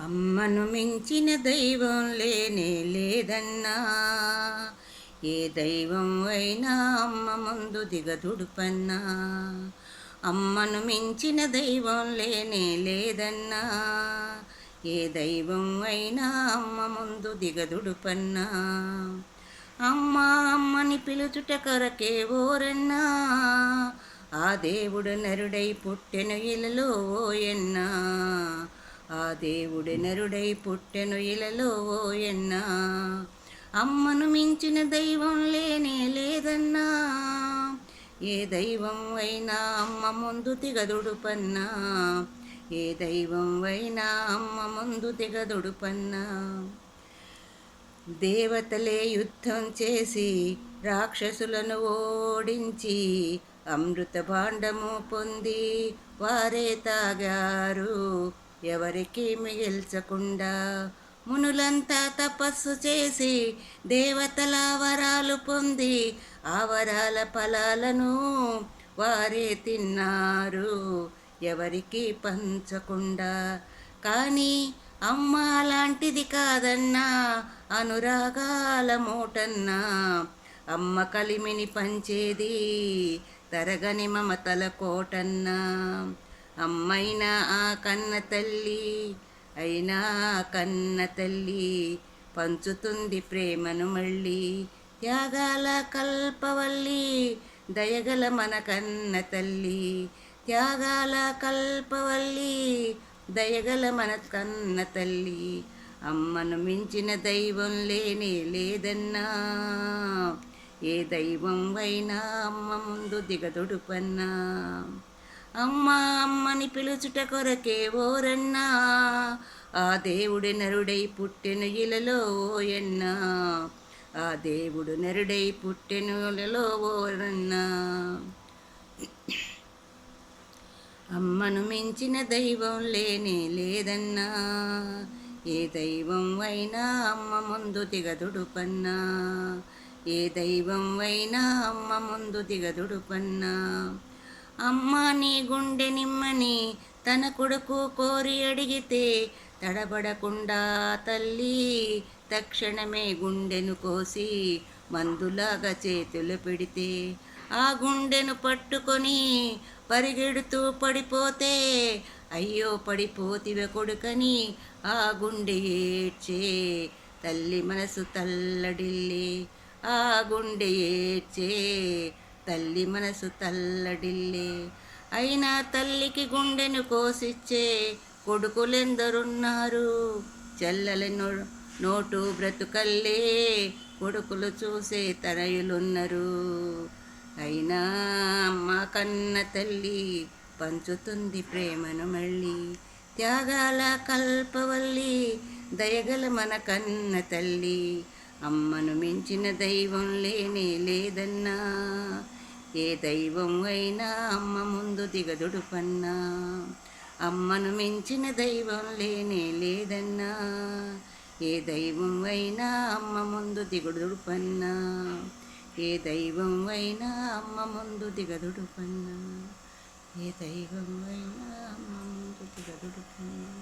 అమ్మను మించిన దైవం లేనే లేదన్నా, ఏ దైవం అయినా అమ్మ ముందు దిగదుడుపన్నా. అమ్మను మించిన దైవం లేనే లేదన్నా, ఏ దైవం అయినా అమ్మ ముందు దిగదుడుపన్నా. అమ్మ అమ్మని పిలుచుట కొరకే ఓరన్నా, ఆ దేవుడు నరుడై పుట్టెను ఇలలో ఓయన్నా. ఆ దేవుడు నరుడై పుట్టెను ఇలలో ఓయన్నా. అమ్మను మించిన దైవం లేనే లేదన్నా, ఏ దైవం అయినా అమ్మ ముందు దిగదుడుపన్నా. ఏ దైవం అయినా అమ్మ ముందు దిగదుడుపన్నా. దేవతలే యుద్ధం చేసి రాక్షసులను ఓడించి అమృత భాండము పొంది వారే తాగారు, ఎవరికి మిగిల్చకుండా. మునులంతా తపస్సు చేసి దేవతల వరాలు పొంది ఆ వరాల ఫలాలను వారే తిన్నారు, ఎవరికి పంచకుండా. కానీ అమ్మ అలాంటిది కాదన్నా, అనురాగాల మూటన్నా. అమ్మ కలిమిని పంచేది తరగని మమతల కోటన్నా. అమ్మైనా ఆ కన్న తల్లి, అయినా కన్న తల్లి పంచుతుంది ప్రేమను మళ్ళీ. త్యాగాల కల్పవల్లి, దయగల మన కన్న తల్లి. త్యాగాల కల్పవల్లి, దయగల మన కన్న తల్లి. అమ్మను మించిన దైవం లేనే లేదన్నా, ఏ దైవం అయినా అమ్మ ముందు దిగదుడుపన్నా. అమ్మ అమ్మని పిలుచుట కొరకే ఓరన్నా, ఆ దేవుడు నరుడై పుట్టెను ఇలలో ఓయన్నా. ఆ దేవుడు నరుడై పుట్టెను ఇలలో ఓరన్నా. అమ్మను మించిన దైవం లేనే లేదన్నా, ఏ దైవం అయినా అమ్మ ముందు దిగదుడుపన్నా. ఏ దైవం అయినా అమ్మ ముందు దిగదుడుపన్నా. అమ్మ నీ గుండె నిమ్మని తన కొడుకు కోరి అడిగితే తడబడకుండా తల్లి తక్షణమే గుండెను కోసి మందులాగా చేతులు పెడితే, ఆ గుండెను పట్టుకొని పరిగెడుతూ పడిపోతే, అయ్యో పడిపోతివే కొడుకని ఆ గుండె ఏడ్చే తల్లి మనసు తల్లడిల్లే. ఆ గుండె ఏడ్చే తల్లి మనసు తల్లడిల్లే. అయినా తల్లికి గుండెను కోసిచ్చే కొడుకులెందరున్నారు, చెల్లెల నోటు బ్రతుకల్లే కొడుకులు చూసే తనయులున్నారు. అయినా మా కన్న తల్లి పంచుతుంది ప్రేమను మళ్ళీ. త్యాగాల కల్పవల్లి, దయగల మన కన్న తల్లి. అమ్మను మించిన దైవం లేనే లేదన్నా, ఏ దైవం అయినా అమ్మ ముందు దిగదుడుపన్నా. అమ్మను మించిన దైవం లేనే లేదన్నా, ఏ దైవం అయినా అమ్మ ముందు దిగదుడుపన్నా. ఏ దైవం అయినా అమ్మ ముందు దిగదుడుపన్నా. ఏ దైవం అయినా అమ్మ ముందు దిగదుడుపన్నా.